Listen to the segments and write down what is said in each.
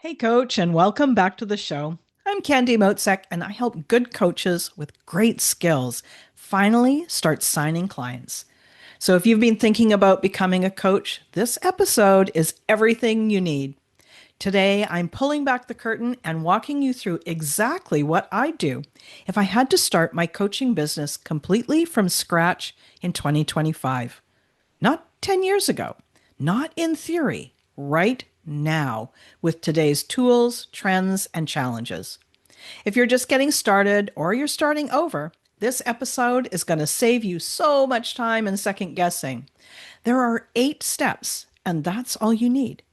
Hey, coach, and welcome back to the show. I'm Candy Motzek, and I help good coaches with great skills finally start signing clients. So, if you've been thinking about becoming a coach, this episode is everything you need. Today, I'm pulling back the curtain and walking you through exactly what I'd do if I had to start my coaching business completely from scratch in 2025. Not 10 years ago, not in theory, right now, with today's tools, trends, and challenges. If you're just getting started or you're starting over, this episode is going to save you so much time and second guessing. There are 8 steps, and that's all you need.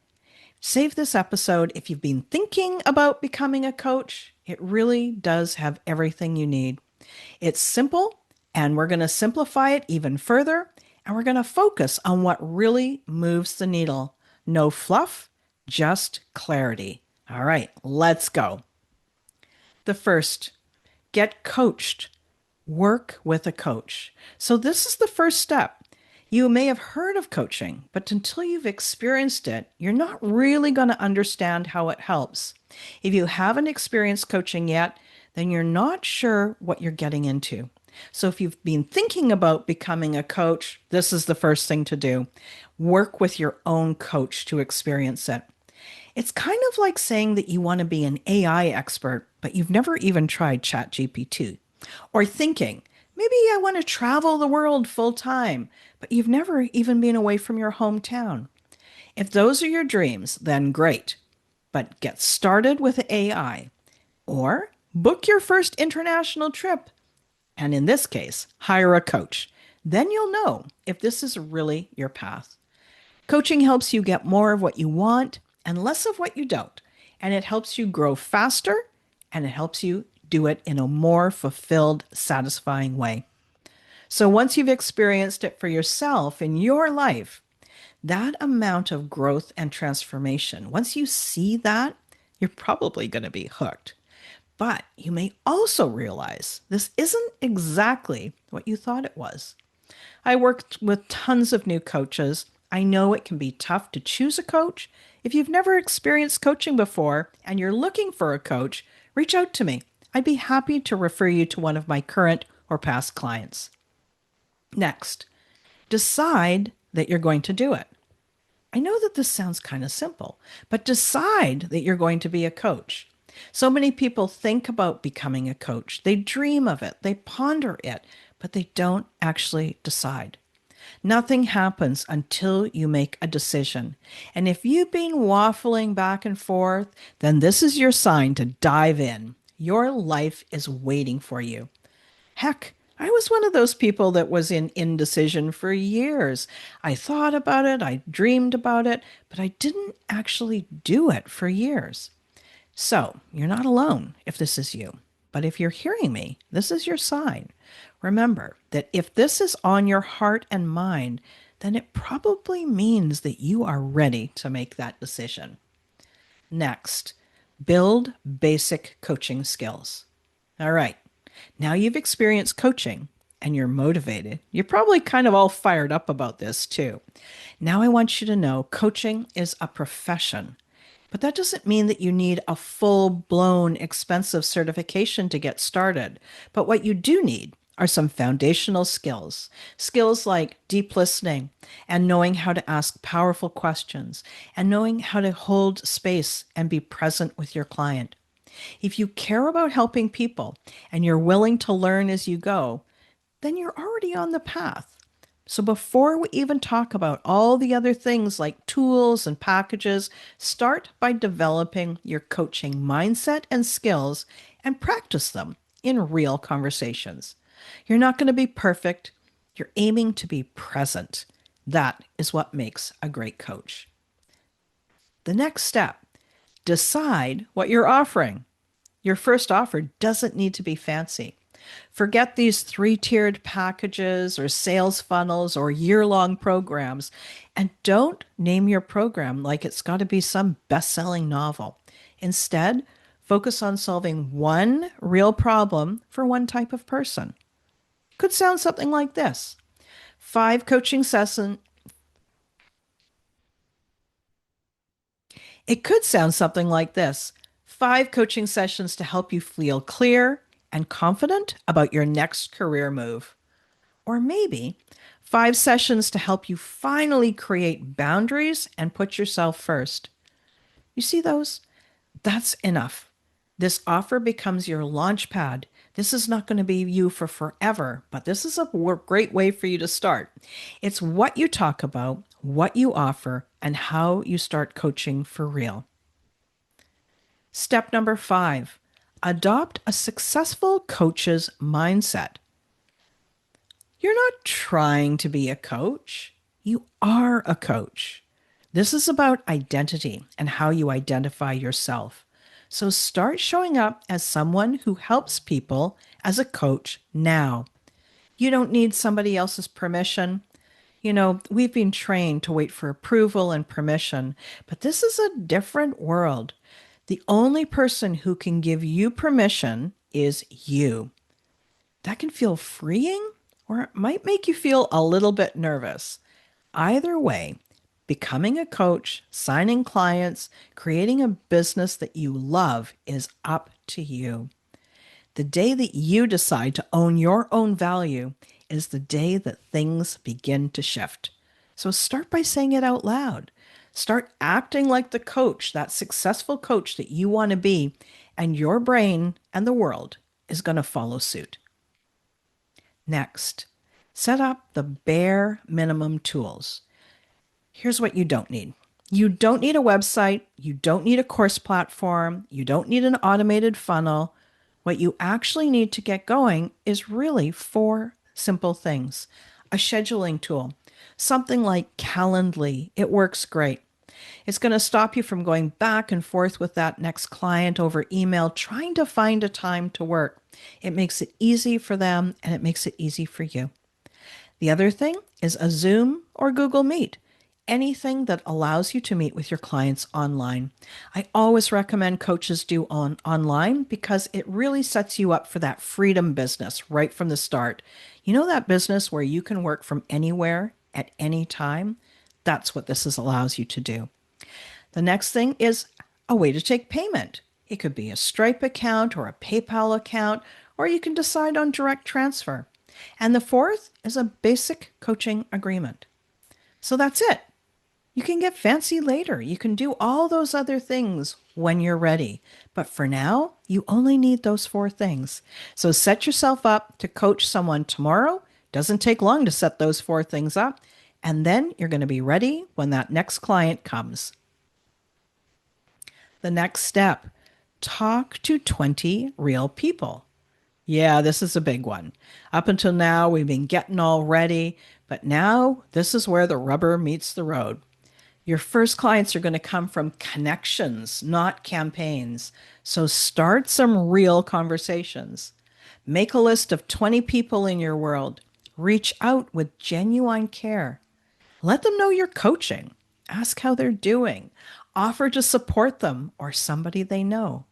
Save this episode if you've been thinking about becoming a coach. It really does have everything you need. It's simple, and we're going to simplify it even further, and we're going to focus on what really moves the needle. No fluff, just clarity. All right, let's go. The first, get coached. Work with a coach. So, this is the first step. You may have heard of coaching, but until you've experienced it, you're not really going to understand how it helps. If you haven't experienced coaching yet, then you're not sure what you're getting into. So, if you've been thinking about becoming a coach, this is the first thing to do. Work with your own coach to experience it. It's kind of like saying that you want to be an AI expert, but you've never even tried ChatGPT. Or thinking, maybe I want to travel the world full time, but you've never even been away from your hometown. If those are your dreams, then great. But get started with AI. Or book your first international trip. And in this case, hire a coach. Then you'll know if this is really your path. Coaching helps you get more of what you want and less of what you don't. And it helps you grow faster and it helps you do it in a more fulfilled, satisfying way. So once you've experienced it for yourself in your life, that amount of growth and transformation, once you see that, you're probably going to be hooked. But you may also realize this isn't exactly what you thought it was. I worked with tons of new coaches. I know it can be tough to choose a coach. If you've never experienced coaching before and you're looking for a coach, reach out to me. I'd be happy to refer you to one of my current or past clients. Next, decide that you're going to do it. I know that this sounds kind of simple, but decide that you're going to be a coach. So many people think about becoming a coach. They dream of it, they ponder it, but they don't actually decide. Nothing happens until you make a decision. And if you've been waffling back and forth, then this is your sign to dive in. Your life is waiting for you. Heck, I was one of those people that was in indecision for years. I thought about it, I dreamed about it, but I didn't actually do it for years. So, you're not alone if this is you. But if you're hearing me, this is your sign. Remember that if this is on your heart and mind, then it probably means that you are ready to make that decision. Next, build basic coaching skills. All right, now you've experienced coaching and you're motivated. You're probably kind of all fired up about this too. Now I want you to know coaching is a profession. But that doesn't mean that you need a full blown expensive certification to get started. But what you do need are some foundational skills. Skills like deep listening and knowing how to ask powerful questions and knowing how to hold space and be present with your client. If you care about helping people and you're willing to learn as you go, then you're already on the path. So before we even talk about all the other things like tools and packages, start by developing your coaching mindset and skills and practice them in real conversations. You're not going to be perfect. You're aiming to be present. That is what makes a great coach. The next step, decide what you're offering. Your first offer doesn't need to be fancy. Forget these 3 tiered packages or sales funnels or year-long programs, and don't name your program like it's got to be some best-selling novel. Instead, focus on solving one real problem for one type of person. Could sound something like this. 5 coaching sessions It could sound something like this: 5 coaching sessions to help you feel clear and confident about your next career move. Or maybe 5 sessions to help you finally create boundaries and put yourself first. You see those? That's enough. This offer becomes your launch pad. This is not going to be you for forever, but this is a great way for you to start. It's what you talk about, what you offer, and how you start coaching for real. Step number 5, adopt a successful coach's mindset. You're not trying to be a coach. You are a coach. This is about identity and how you identify yourself. So start showing up as someone who helps people as a coach now. You don't need somebody else's permission. We've been trained to wait for approval and permission, but this is a different world. The only person who can give you permission is you. That can feel freeing, or it might make you feel a little bit nervous. Either way, becoming a coach, signing clients, creating a business that you love is up to you. The day that you decide to own your own value is the day that things begin to shift. So start by saying it out loud. Start acting like the coach, that successful coach that you want to be, and your brain and the world is going to follow suit. Next, set up the bare minimum tools. Here's what you don't need. You don't need a website. You don't need a course platform. You don't need an automated funnel. What you actually need to get going is really 4 simple things. A scheduling tool, something like Calendly. It works great. It's going to stop you from going back and forth with that next client over email, trying to find a time to work. It makes it easy for them and it makes it easy for you. The other thing is a Zoom or Google Meet. Anything that allows you to meet with your clients online. I always recommend coaches do online because it really sets you up for that freedom business right from the start. You know, that business where you can work from anywhere at any time? That's what allows you to do. The next thing is a way to take payment. It could be a Stripe account or a PayPal account, or you can decide on direct transfer. And the fourth is a basic coaching agreement. So that's it. You can get fancy later. You can do all those other things when you're ready. But for now, you only need those 4 things. So set yourself up to coach someone tomorrow. Doesn't take long to set those 4 things up. And then you're going to be ready when that next client comes. The next step, talk to 20 real people. Yeah, this is a big one. Up until now, we've been getting all ready, but now this is where the rubber meets the road. Your first clients are going to come from connections, not campaigns. So start some real conversations. Make a list of 20 people in your world. Reach out with genuine care. Let them know you're coaching. Ask how they're doing. Offer to support them or somebody they know.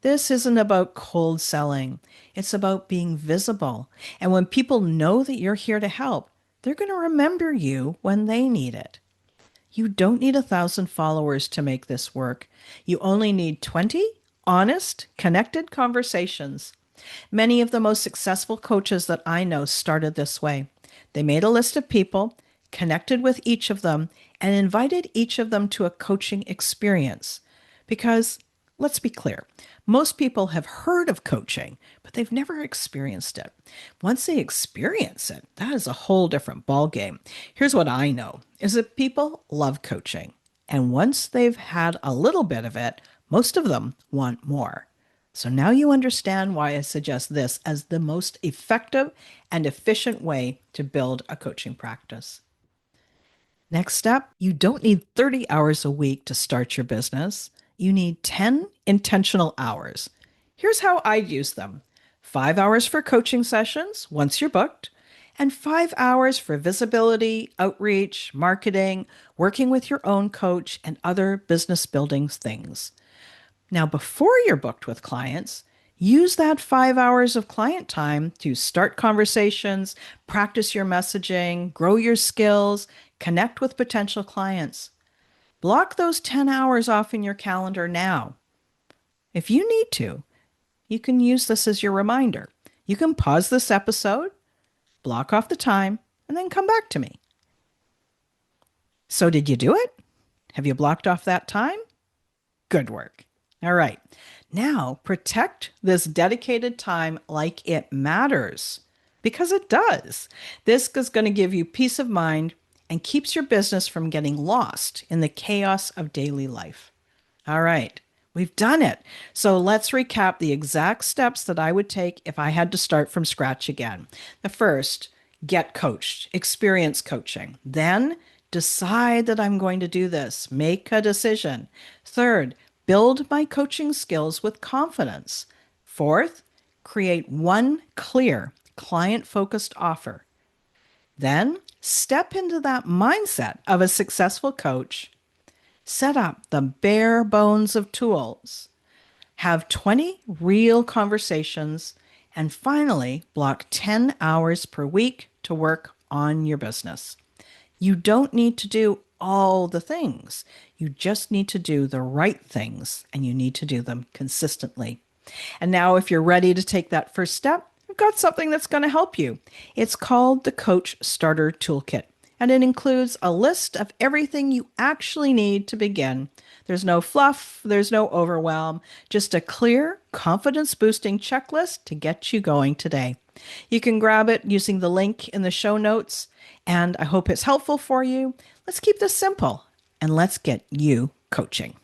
This isn't about cold selling. It's about being visible. And when people know that you're here to help, they're going to remember you when they need it. You don't need 1,000 followers to make this work. You only need 20 honest, connected conversations. Many of the most successful coaches that I know started this way. They made a list of people, connected with each of them, and invited each of them to a coaching experience. Because, let's be clear, most people have heard of coaching, but they've never experienced it. Once they experience it, that is a whole different ballgame. Here's what I know, is that people love coaching. And once they've had a little bit of it, most of them want more. So now you understand why I suggest this as the most effective and efficient way to build a coaching practice. Next step, you don't need 30 hours a week to start your business. You need 10 intentional hours. Here's how I'd use them. 5 hours for coaching sessions once you're booked, and 5 hours for visibility, outreach, marketing, working with your own coach, and other business building things. Now, before you're booked with clients, use that 5 hours of client time to start conversations, practice your messaging, grow your skills, connect with potential clients. Block those 10 hours off in your calendar now. If you need to, you can use this as your reminder. You can pause this episode, block off the time, and then come back to me. So, did you do it? Have you blocked off that time? Good work. All right. Now, protect this dedicated time like it matters because it does. This is going to give you peace of mind and keeps your business from getting lost in the chaos of daily life. All right. We've done it. So let's recap the exact steps that I would take if I had to start from scratch again. The first, get coached, experience coaching. Then decide that I'm going to do this. Make a decision. Third, build my coaching skills with confidence. Fourth, create one clear client-focused offer. Then step into that mindset of a successful coach. Set up the bare bones of tools. Have 20 real conversations. And finally, block 10 hours per week to work on your business. You don't need to do all the things. You just need to do the right things, and you need to do them consistently. And now, if you're ready to take that first step, I've got something that's going to help you. It's called the Coach Starter Toolkit, and it includes a list of everything you actually need to begin. There's no fluff, there's no overwhelm, just a clear, confidence-boosting checklist to get you going today. You can grab it using the link in the show notes, and I hope it's helpful for you. Let's keep this simple, and let's get you coaching.